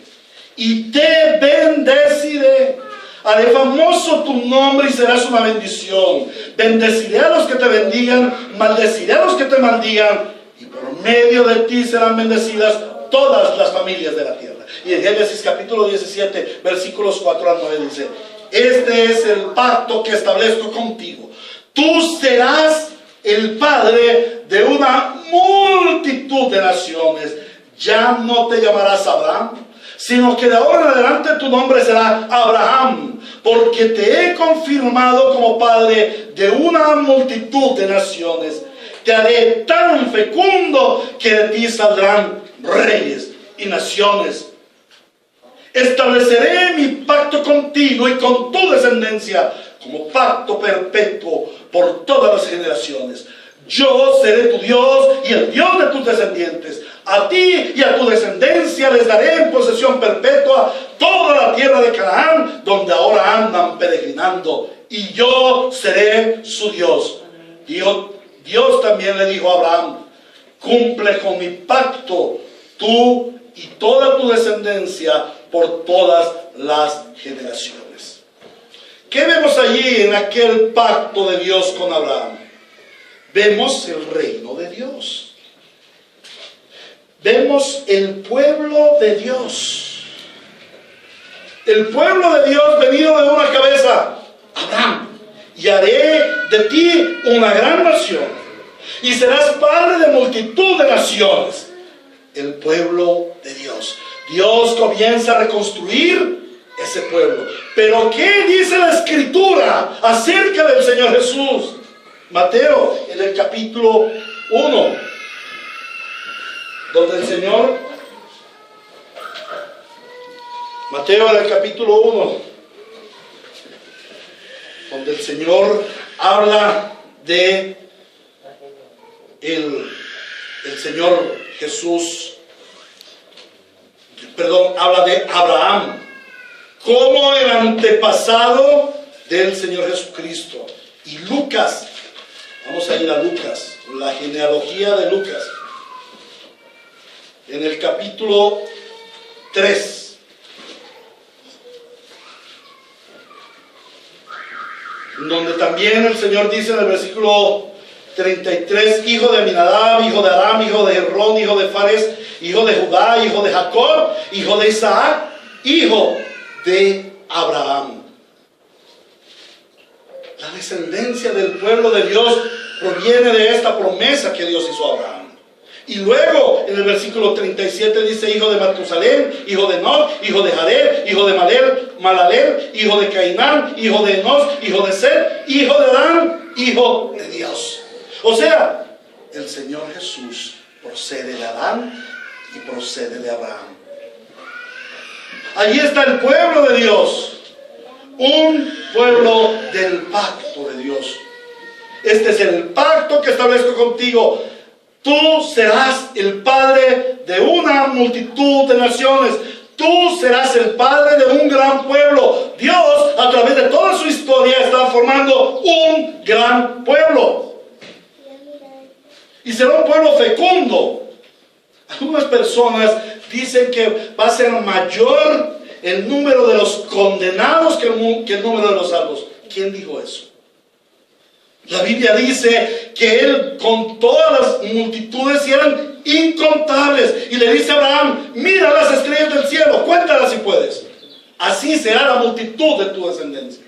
y te bendeciré. Haré famoso tu nombre y serás una bendición. Bendeciré a los que te bendigan, maldeciré a los que te maldigan, y por medio de ti serán bendecidas todas las familias de la tierra. Y en Génesis capítulo 17, versículos 4 al 9 dice: este es el pacto que establezco contigo. Tú serás el padre de una multitud de naciones. Ya no te llamarás Abraham, sino que de ahora en adelante tu nombre será Abraham, porque te he confirmado como padre de una multitud de naciones. Te haré tan fecundo que de ti saldrán reyes y naciones. Estableceré mi pacto contigo y con tu descendencia como pacto perpetuo por todas las generaciones. Yo seré tu Dios y el Dios de tus descendientes. A ti y a tu descendencia les daré en posesión perpetua toda la tierra de Canaán, donde ahora andan peregrinando, y yo seré su Dios. Dios también le dijo a Abraham: cumple con mi pacto, tú y toda tu descendencia, por todas las generaciones. ¿Qué vemos allí en aquel pacto de Dios con Abraham? Vemos el reino de Dios. Vemos el pueblo de Dios. El pueblo de Dios venido de una cabeza, Abraham. Y haré de ti una gran nación, y serás padre de multitud de naciones. El pueblo de Dios. Dios comienza a reconstruir ese pueblo. Pero ¿qué dice la Escritura acerca del Señor Jesús? Mateo, en el capítulo 1, donde el Señor, Mateo en el capítulo 1, donde el Señor habla de el Señor Jesús, habla de Abraham como el antepasado del Señor Jesucristo. Y Lucas, vamos a ir a Lucas, la genealogía de Lucas, en el capítulo 3, donde también el Señor dice en el versículo 33, hijo de Aminadab, hijo de Aram, hijo de Hebrón, hijo de Fares, hijo de Judá, hijo de Jacob, hijo de Isaac, hijo de Abraham. La descendencia del pueblo de Dios proviene de esta promesa que Dios hizo a Abraham. Y luego en el versículo 37 dice: hijo de Matusalén, hijo de Enoc, hijo de Jared, hijo de Malalel, hijo de Cainán, hijo de Enos, hijo de Set, hijo de Adán, hijo de Dios. O sea, el Señor Jesús procede de Adán y procede de Abraham. Allí está el pueblo de Dios, un pueblo del pacto de Dios. Este es el pacto que establezco contigo. Tú serás el padre de una multitud de naciones. Tú serás el padre de un gran pueblo. Dios, a través de toda su historia, está formando un gran pueblo. Y será un pueblo fecundo. Algunas personas dicen que va a ser mayor el número de los condenados que el número de los salvos. ¿Quién dijo eso? La Biblia dice que él con todas las multitudes, y eran incontables, y le dice a Abraham: mira las estrellas del cielo, cuéntalas si puedes. Así será la multitud de tu descendencia.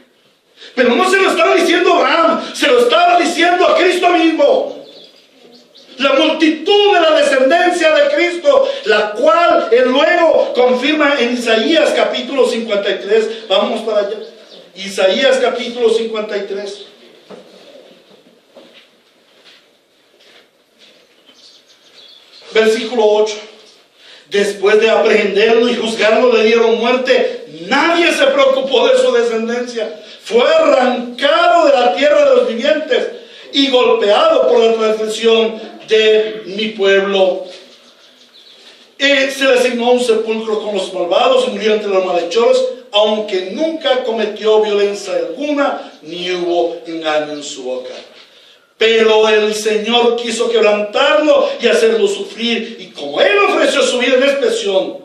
Pero no se lo estaba diciendo a Abraham, se lo estaba diciendo a Cristo mismo. La multitud de la descendencia de Cristo, la cual él luego confirma en Isaías capítulo 53. Vamos para allá. Isaías capítulo 53. Versículo 8. Después de aprehenderlo y juzgarlo, le dieron muerte. Nadie se preocupó de su descendencia. Fue arrancado de la tierra de los vivientes y golpeado por la transgresión de mi pueblo. Se le asignó un sepulcro con los malvados y murió entre los malhechores, aunque nunca cometió violencia alguna, ni hubo engaño en su boca. Pero el Señor quiso quebrantarlo y hacerlo sufrir, y como él ofreció su vida en expiación,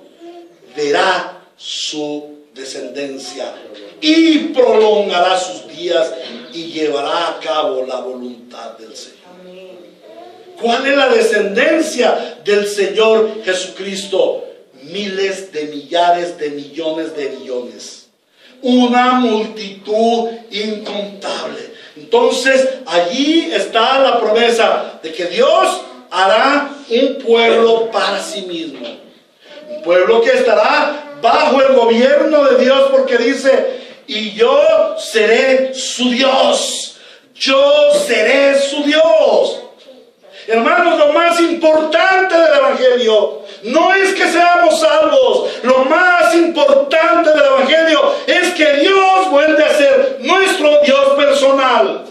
verá su descendencia y prolongará sus días y llevará a cabo la voluntad del Señor. ¿Cuál es la descendencia del Señor Jesucristo? miles de millares de millones de millones. Una multitud incontable. Entonces allí está la promesa de que Dios hará un pueblo para sí mismo. Un pueblo que estará bajo el gobierno de Dios, porque dice: y yo seré su Dios. Yo seré su Dios. Hermanos, lo más importante del Evangelio no es que seamos salvos. Lo más importante del Evangelio es que Dios vuelve a ser nuestro Dios personal.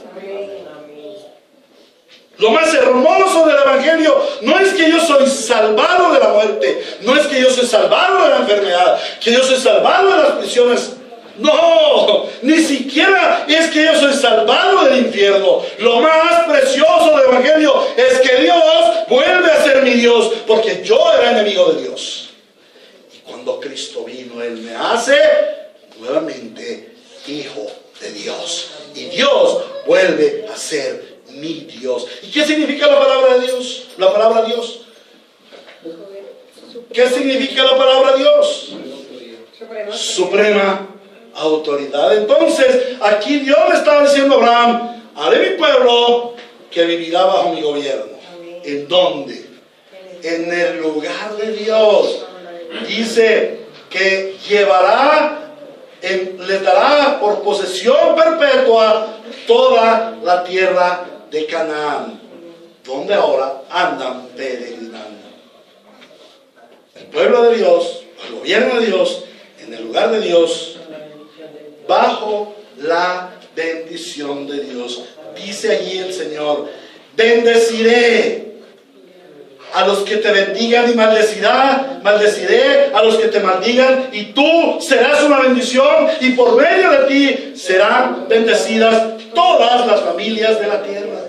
Lo más hermoso del Evangelio no es que yo soy salvado de la muerte, no es que yo soy salvado de la enfermedad, que yo soy salvado de las prisiones. No, ni siquiera es que yo soy salvado del infierno. Lo más precioso del Evangelio es que Dios vuelve a ser mi Dios, porque yo era enemigo de Dios. Y cuando Cristo vino, Él me hace nuevamente hijo de Dios. Y Dios vuelve a ser mi Dios. ¿Y qué significa la palabra de Dios? La palabra Dios. ¿Qué significa la palabra Dios? Suprema autoridad. Entonces, aquí Dios le estaba diciendo a Abraham: haré mi pueblo que vivirá bajo mi gobierno. ¿En dónde? En el lugar de Dios. Dice que le dará por posesión perpetua toda la tierra de Canaán, donde ahora andan peregrinando. El pueblo de Dios, el gobierno de Dios, en el lugar de Dios, bajo la bendición de Dios. Dice allí el Señor: bendeciré a los que te bendigan y maldeciré a los que te maldigan, y tú serás una bendición, y por medio de ti serán bendecidas todas las familias de la tierra.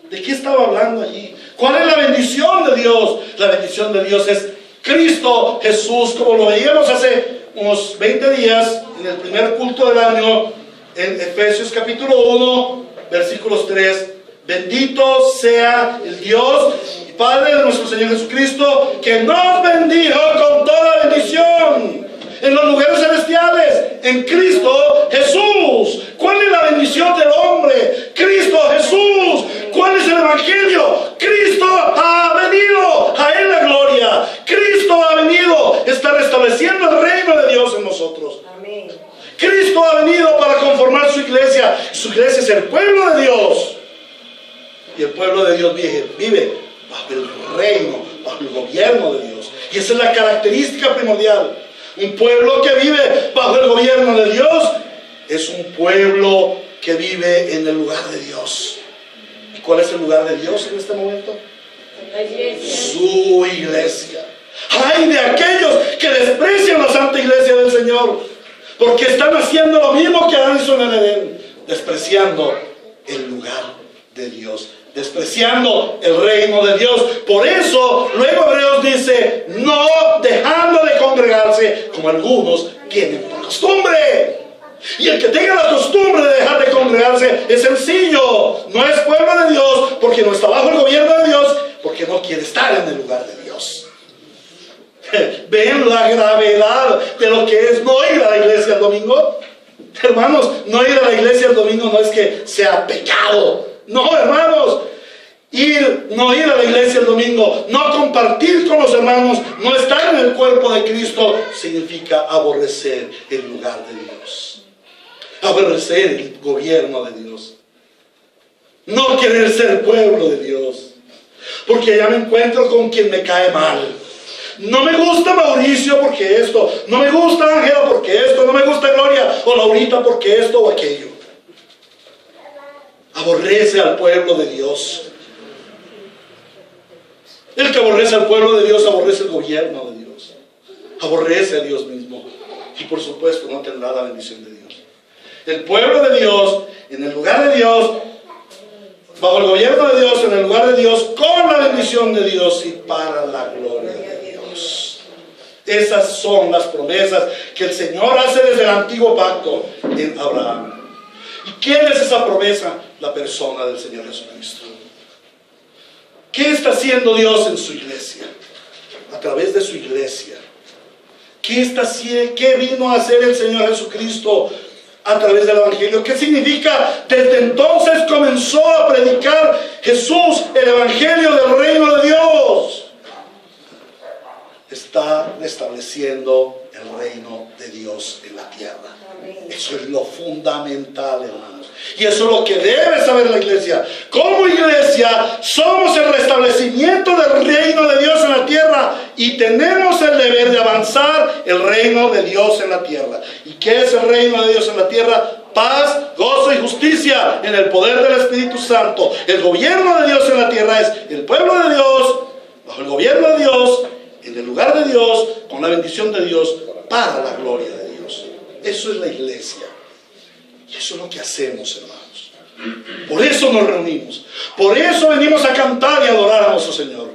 ¿De qué estaba hablando allí? ¿Cuál es la bendición de Dios? La bendición de Dios es Cristo Jesús, como lo veíamos hace unos 20 días en el primer culto del año, en Efesios capítulo 1, versículos 3. Bendito sea el Dios y Padre de nuestro Señor Jesucristo, que nos bendijo con toda bendición en los lugares celestiales, en Cristo Jesús. ¿Cuál es la bendición del hombre? Cristo Jesús. ¿Cuál es el Evangelio? Cristo ha venido, a Él la gloria. Cristo ha venido, está restableciendo el reino de Dios en nosotros. Amén. Cristo ha venido para conformar su iglesia. Su iglesia es el pueblo de Dios. Y el pueblo de Dios vive bajo el reino, bajo el gobierno de Dios. Y esa es la característica primordial. Un pueblo que vive bajo el gobierno de Dios es un pueblo que vive en el lugar de Dios. ¿Y cuál es el lugar de Dios en este momento? La iglesia. Su iglesia. ¡Ay de aquellos que desprecian la santa iglesia del Señor! Porque están haciendo lo mismo que Adán hizo en el Edén, despreciando el lugar de Dios, despreciando el reino de Dios. Por eso luego Hebreos dice: no dejando de congregarse, como algunos tienen por costumbre. Y el que tenga la costumbre de dejar de congregarse es sencillo, no es pueblo de Dios, porque no está bajo el gobierno de Dios, porque no quiere estar en el lugar de Dios. ¿Ven la gravedad de lo que es no ir a la iglesia el domingo? Hermanos, no ir a la iglesia el domingo no es que sea pecado. No, hermanos. No ir a la iglesia el domingo, no compartir con los hermanos, no estar en el cuerpo de Cristo, significa aborrecer el lugar de Dios, aborrecer el gobierno de Dios, no querer ser pueblo de Dios, porque ya me encuentro con quien me cae mal. No me gusta Mauricio porque esto, no me gusta Ángela porque esto, no me gusta Gloria o Laurita porque esto o aquello. Aborrece al pueblo de Dios. El que aborrece al pueblo de Dios aborrece el gobierno de Dios, aborrece a Dios mismo, y por supuesto no tendrá la bendición de Dios. El pueblo de Dios, en el lugar de Dios, bajo el gobierno de Dios, en el lugar de Dios, con la bendición de Dios y para la gloria de Dios. Esas son las promesas que el Señor hace desde el antiguo pacto en Abraham. ¿Y quién es esa promesa? La persona del Señor Jesucristo. ¿Qué está haciendo Dios en su iglesia? a través de su iglesia. ¿Qué vino a hacer el Señor Jesucristo a través del Evangelio? ¿Qué significa? Desde entonces comenzó a predicar Jesús el Evangelio del reino de Dios. Está estableciendo el reino de Dios en la tierra. Eso es lo fundamental, hermanos. Y eso es lo que debe saber la iglesia. Como iglesia somos el restablecimiento del reino de Dios en la tierra y tenemos el deber de avanzar el reino de Dios en la tierra. ¿Y qué es el reino de Dios en la tierra? Paz, gozo y justicia en el poder del Espíritu Santo. El gobierno de Dios en la tierra es el pueblo de Dios, bajo el gobierno de Dios, en el lugar de Dios, con la bendición de Dios, para la gloria de Dios. Eso es la iglesia. Y eso es lo que hacemos, hermanos. Por eso nos reunimos. Por eso venimos a cantar y adorar a nuestro Señor.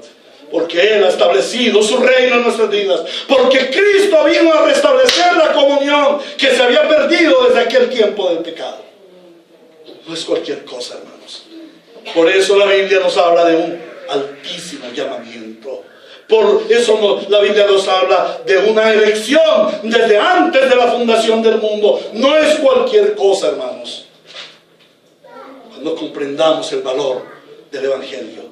Porque Él ha establecido su reino en nuestras vidas. Porque Cristo vino a restablecer la comunión que se había perdido desde aquel tiempo del pecado. No es cualquier cosa, hermanos. Por eso la Biblia nos habla de un altísimo llamamiento. Por eso la Biblia nos habla de una elección desde antes de la fundación del mundo. No es cualquier cosa, hermanos. Cuando comprendamos el valor del Evangelio,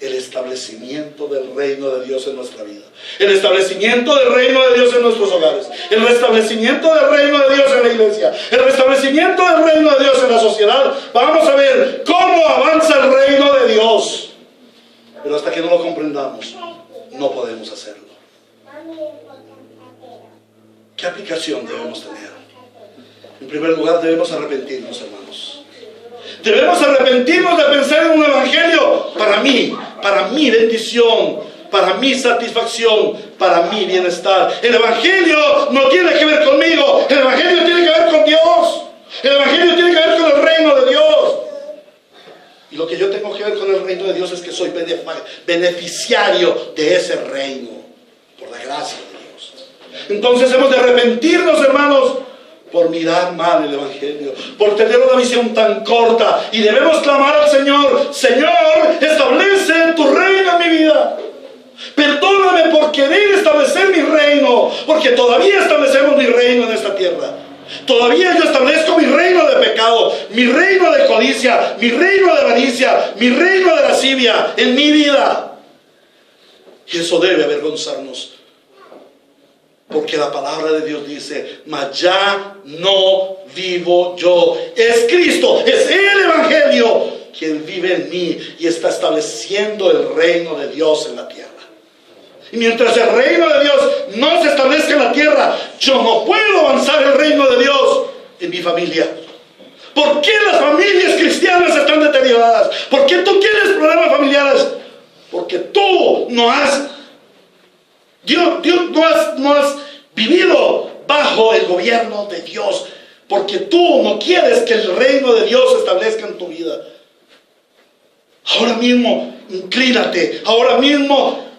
el establecimiento del reino de Dios en nuestra vida, el establecimiento del reino de Dios en nuestros hogares, el restablecimiento del reino de Dios en la iglesia, el restablecimiento del reino de Dios en la sociedad, vamos a ver cómo avanza el reino de Dios. Pero hasta que no lo comprendamos, no podemos hacerlo. ¿Qué aplicación debemos tener? En primer lugar, debemos arrepentirnos, hermanos. Debemos arrepentirnos de pensar en un evangelio para mi bendición, para mi satisfacción, para mi bienestar. El evangelio no tiene que ver conmigo, el evangelio tiene que ver con Dios. El evangelio tiene que ver con el reino de Dios. Y lo que yo tengo que ver con el reino de Dios es que soy beneficiario de ese reino, por la gracia de Dios. Entonces hemos de arrepentirnos, hermanos, por mirar mal el evangelio, por tener una visión tan corta. Y debemos clamar al Señor: Señor, establece tu reino en mi vida. Perdóname por querer establecer mi reino, porque todavía establecemos mi reino en esta tierra. Todavía yo establezco mi reino de pecado, mi reino de codicia, mi reino de avaricia, mi reino de lascivia en mi vida. Y eso debe avergonzarnos, porque la palabra de Dios dice: mas ya no vivo yo, es Cristo, es el evangelio quien vive en mí y está estableciendo el reino de Dios en la tierra. Y mientras el reino de Dios no se establezca en la tierra, yo no puedo avanzar el reino de Dios en mi familia. ¿Por qué las familias cristianas están deterioradas? ¿Por qué tú tienes problemas familiares? Porque tú no has vivido bajo el gobierno de Dios. Porque tú no quieres que el reino de Dios se establezca en tu vida. Ahora mismo, inclínate. Ahora mismo,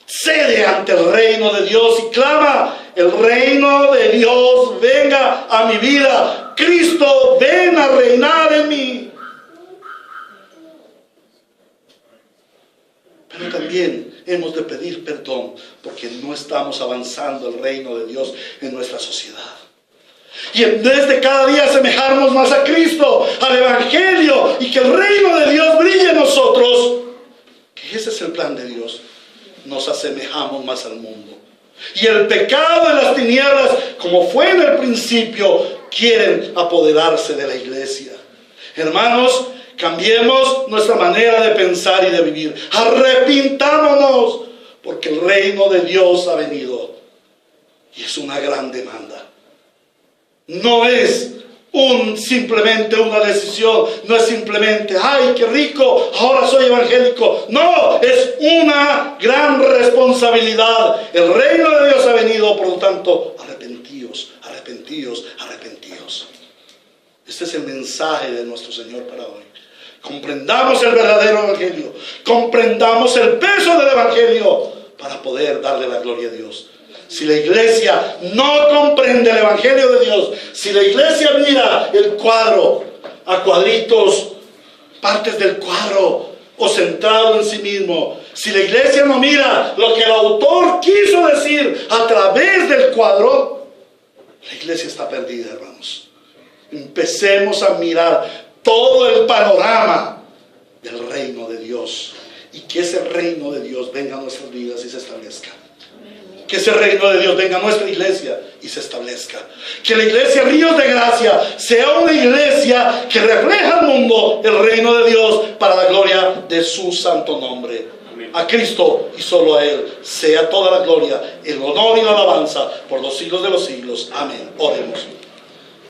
cede ante el reino de Dios y clama: el reino de Dios venga a mi vida. Cristo, ven a reinar en mí. Pero también hemos de pedir perdón porque no estamos avanzando el reino de Dios en nuestra sociedad. Y en vez de cada día asemejarnos más a Cristo, al evangelio, y que el reino de Dios brille en nosotros, que ese es el plan de Dios, nos asemejamos más al mundo. Y el pecado de las tinieblas, como fue en el principio, quieren apoderarse de la iglesia. Hermanos, cambiemos nuestra manera de pensar y de vivir. Arrepintámonos, porque el reino de Dios ha venido. Y es una gran demanda. No es simplemente una decisión, no es simplemente: ay, qué rico, ahora soy evangélico. No, es una gran responsabilidad. El reino de Dios ha venido, por lo tanto, arrepentíos, arrepentíos, arrepentíos. Este es el mensaje de nuestro Señor para hoy. Comprendamos el verdadero evangelio, comprendamos el peso del evangelio para poder darle la gloria a Dios. Si la iglesia no comprende el evangelio de Dios, si la iglesia mira el cuadro a cuadritos, partes del cuadro o centrado en sí mismo. Si la iglesia no mira lo que el autor quiso decir a través del cuadro, la iglesia está perdida, hermanos. Empecemos a mirar todo el panorama del reino de Dios, y que ese reino de Dios venga a nuestras vidas y se establezca. Que ese reino de Dios venga a nuestra iglesia y se establezca. Que la iglesia Ríos de Gracia sea una iglesia que refleja al mundo el reino de Dios para la gloria de su santo nombre. Amén. A Cristo y solo a Él sea toda la gloria, el honor y la alabanza por los siglos de los siglos. Amén. Oremos.